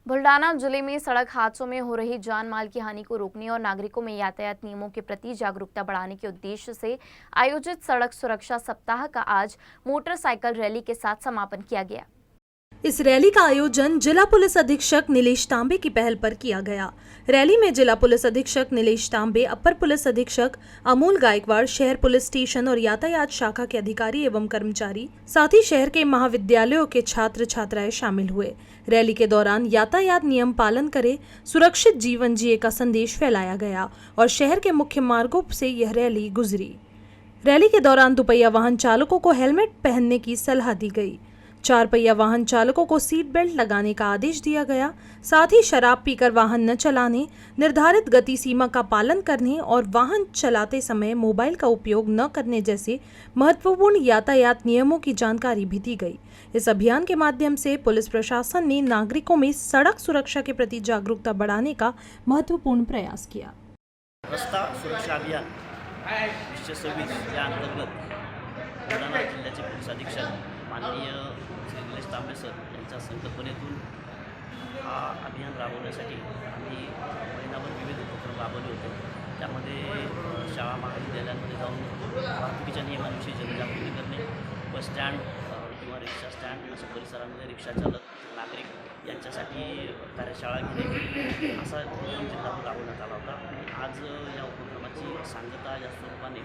बुल्डाना जिले में सड़क हादसों में हो रही जान माल की हानि को रोकने और नागरिकों में यातायात नियमों के प्रति जागरूकता बढ़ाने के उद्देश्य से आयोजित सड़क सुरक्षा सप्ताह का आज मोटरसाइकिल रैली के साथ समापन किया गया। इस रैली का आयोजन जिला पुलिस अधीक्षक नीलेश तांबे की पहल पर किया गया। रैली में जिला पुलिस अधीक्षक नीलेश तांबे, अपर पुलिस अधीक्षक अमोल गायकवाड़, शहर पुलिस स्टेशन और यातायात शाखा के अधिकारी एवं कर्मचारी, साथ ही शहर के महाविद्यालयों के छात्र छात्राएं शामिल हुए। रैली के दौरान यातायात नियम पालन करे, सुरक्षित जीवन जिए का संदेश फैलाया गया और शहर के मुख्य मार्गों से यह रैली गुजरी। रैली के दौरान दुपहिया वाहन चालकों को हेलमेट पहनने की सलाह दी गई। चार पहिया वाहन चालकों को सीट बेल्ट लगाने का आदेश दिया गया। साथ ही शराब पीकर वाहन न चलाने, निर्धारित गति सीमा का पालन करने और वाहन चलाते समय मोबाइल का उपयोग न करने जैसे महत्वपूर्ण यातायात नियमों की जानकारी भी दी गई। इस अभियान के माध्यम से पुलिस प्रशासन ने नागरिकों में सड़क सुरक्षा के प्रति जागरूकता बढ़ाने का महत्वपूर्ण प्रयास किया। रस्ता सुरक्षा अभियान 2026 या अंतर्गत बुलढाणा जिल्ह्याचे पोलीस अधीक्षक माननीय श्री निलेश तांबे सर यांच्या संकल्पनेतून हा अभियान राबवण्यासाठी आम्ही महिनाभर विविध उपक्रम राबवले होते। त्यामध्ये शाळा महाविद्यालयांमध्ये जाऊन वाहतुकीच्या नियमांविषयी जनजागृती करणे, बस स्टँड किंवा रिक्षा स्टँड अशा परिसरामध्ये रिक्षा चालक नागरिक यांच्यासाठी कार्यशाळा घेणे असा उपक्रम जिल्ह्यात राबवण्यात आला होता। आज या उपक्रमाची सांगता या स्वरूपाने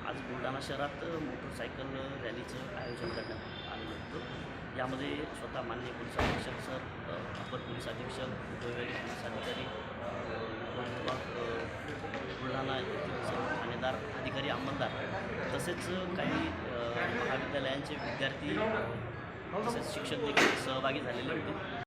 आज बुलढाणा शहरात मोटरसायकल रॅलीचं आयोजन करण्यात आलेलं होतं। यामध्ये स्वतः माननीय पोलीस अधीक्षक सर, अपर पोलीस अधीक्षक, उपविभागीय पोलीस अधिकारी, बुलढाणा येथील सर्व ठाणेदार, अधिकारी, अंमलदार तसेच काही महाविद्यालयांचे विद्यार्थी तसेच शिक्षक देखील सहभागी झालेले होते।